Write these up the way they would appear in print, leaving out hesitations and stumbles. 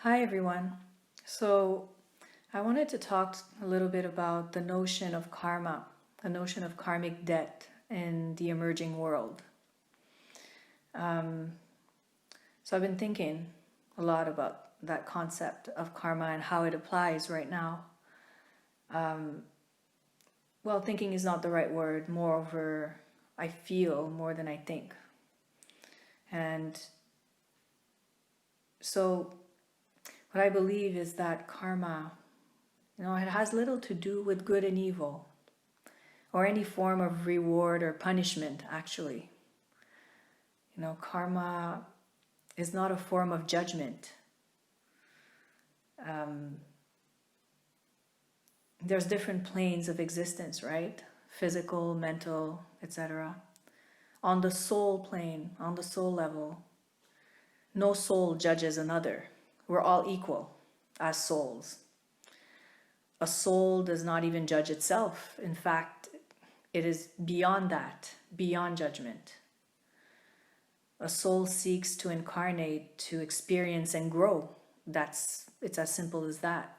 Hi everyone. So I wanted to talk a little bit about the notion of karma, the notion of karmic debt in the emerging world. Um, so I've been thinking a lot about that concept of karma and how it applies right now. Well, thinking is not the right word. Moreover, I feel more than I think. And so what I believe is that karma, it has little to do with good and evil, or any form of reward or punishment, actually. Karma is not a form of judgment. There's different planes of existence, right? Physical, mental, etc. On the soul plane, on the soul level, no soul judges another. We're all equal as souls. A soul does not even judge itself. In fact, it is beyond that, beyond judgment. A soul seeks to incarnate, to experience and grow. It's as simple as that.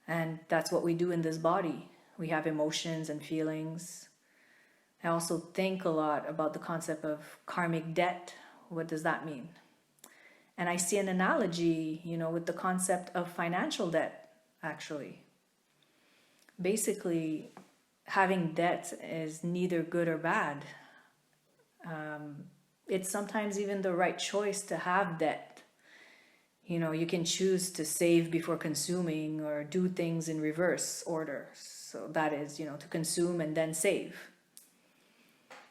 And that's what we do in this body. We have emotions and feelings. I also think a lot about the concept of karmic debt. What does that mean? And I see an analogy, with the concept of financial debt, actually. Basically, having debt is neither good or bad. It's sometimes even the right choice to have debt. You can choose to save before consuming or do things in reverse order. So that is, to consume and then save.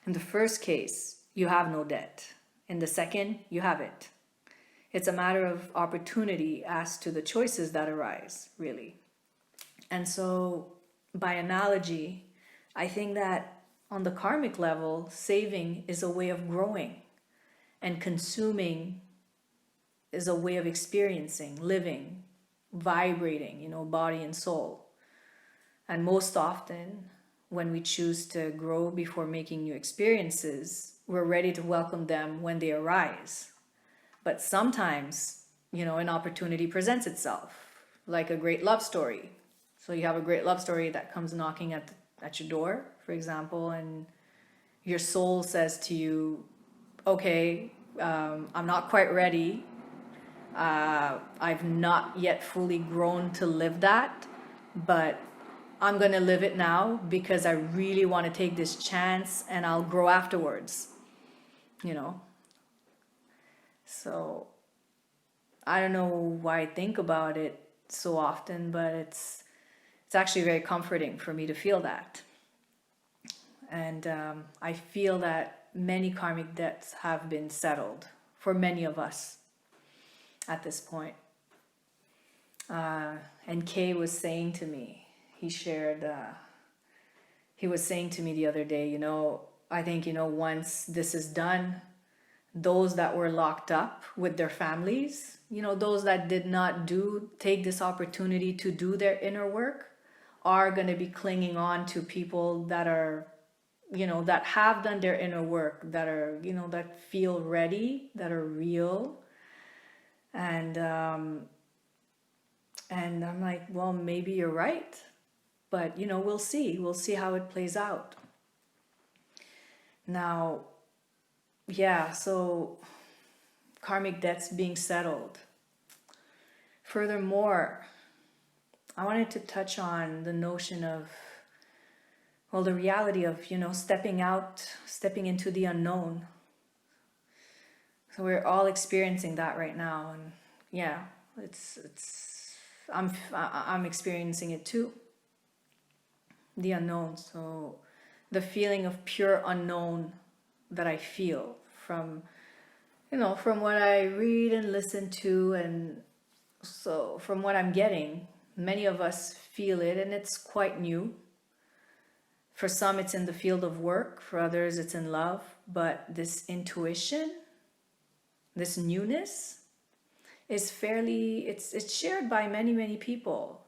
In the first case, you have no debt. In the second, you have it. It's a matter of opportunity as to the choices that arise, really. And so, by analogy, I think that on the karmic level, saving is a way of growing, and consuming is a way of experiencing, living, vibrating, body and soul. And most often, when we choose to grow before making new experiences, we're ready to welcome them when they arise. But sometimes, an opportunity presents itself, like a great love story. So you have a great love story that comes knocking at your door, for example, and your soul says to you, okay, I'm not quite ready. I've not yet fully grown to live that, but I'm going to live it now because I really want to take this chance and I'll grow afterwards, So I don't know why I think about it so often, but it's actually very comforting for me to feel that. And I feel that many karmic debts have been settled for many of us at this point. And Kay was saying to me, he was saying to me the other day, I think, once this is done, those that were locked up with their families, those that did not take this opportunity to do their inner work, are going to be clinging on to people that are, that have done their inner work, that are, that feel ready, that are real. And I'm like, well, maybe you're right, but we'll see how it plays out. Now, yeah, so karmic debts being settled. Furthermore, I wanted to touch on the notion of, well, the reality of, stepping into the unknown. So we're all experiencing that right now, and yeah, I'm experiencing it too. The unknown. So the feeling of pure unknown that I feel from what I read and listen to, and so from what I'm getting, many of us feel it, and it's quite new. For some, it's in the field of work. For others, it's in love. But this intuition, this newness, is it's shared by many, many people.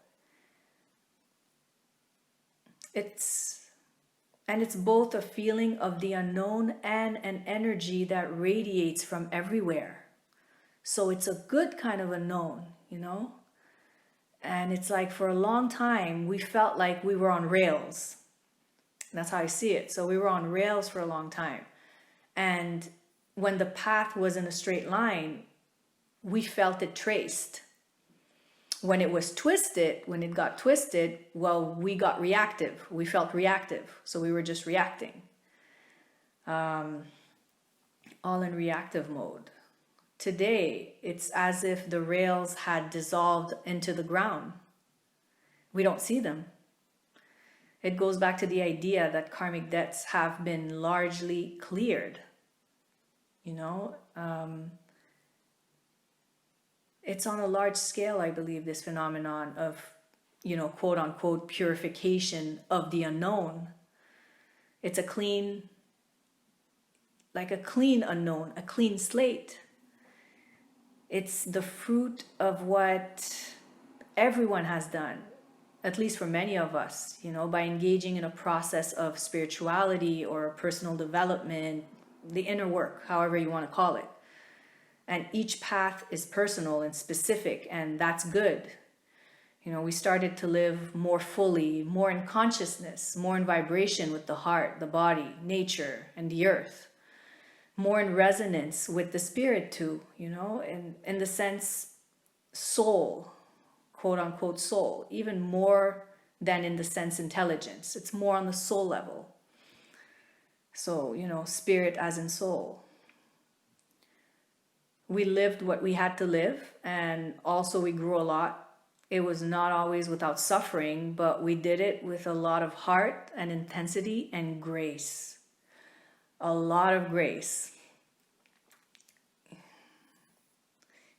It's both a feeling of the unknown and an energy that radiates from everywhere. So it's a good kind of unknown, you know? And it's like for a long time, we felt like we were on rails. That's how I see it. So we were on rails for a long time. And when the path was in a straight line, we felt it traced. When it was twisted, when it got twisted, well, we got reactive. We felt reactive. So we were just reacting. All in reactive mode. Today, it's as if the rails had dissolved into the ground. We don't see them. It goes back to the idea that karmic debts have been largely cleared. You know, it's on a large scale, I believe, this phenomenon of, you know, quote unquote, purification of the unknown. It's a clean, like a clean unknown, a clean slate. It's the fruit of what everyone has done, at least for many of us, you know, by engaging in a process of spirituality or personal development, the inner work, however you want to call it. And each path is personal and specific, and that's good. You know, we started to live more fully, more in consciousness, more in vibration with the heart, the body, nature, and the earth. More in resonance with the spirit too, you know, and in the sense soul, quote unquote soul, even more than in the sense intelligence. It's more on the soul level. So, you know, spirit as in soul. We lived what we had to live, and also we grew a lot. It was not always without suffering, but we did it with a lot of heart and intensity and grace. A lot of grace.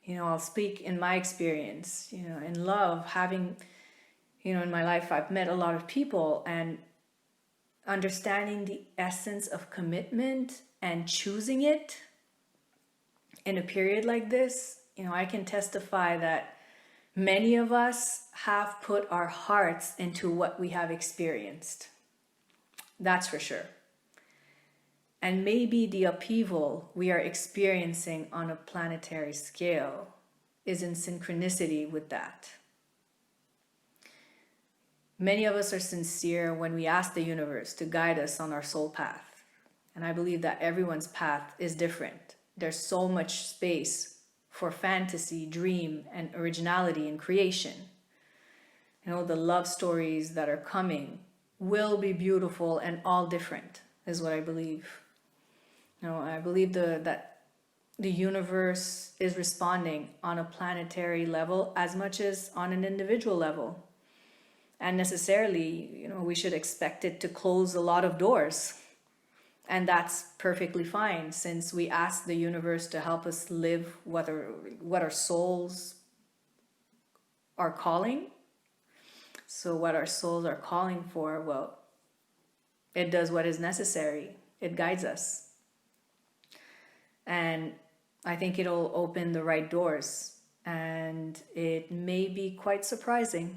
You know, I'll speak in my experience, you know, in love, having, you know, in my life, I've met a lot of people, and understanding the essence of commitment and choosing it in a period like this, you know, I can testify that many of us have put our hearts into what we have experienced. That's for sure. And maybe the upheaval we are experiencing on a planetary scale is in synchronicity with that. Many of us are sincere when we ask the universe to guide us on our soul path. And I believe that everyone's path is different. There's so much space for fantasy, dream, and originality in creation. You know, the love stories that are coming will be beautiful and all different, is what I believe. You know, I believe that the universe is responding on a planetary level as much as on an individual level. And necessarily, you know, we should expect it to close a lot of doors. And that's perfectly fine, since we ask the universe to help us live what our souls are calling. So what our souls are calling for, well, it does what is necessary. It guides us. And I think it'll open the right doors. And it may be quite surprising.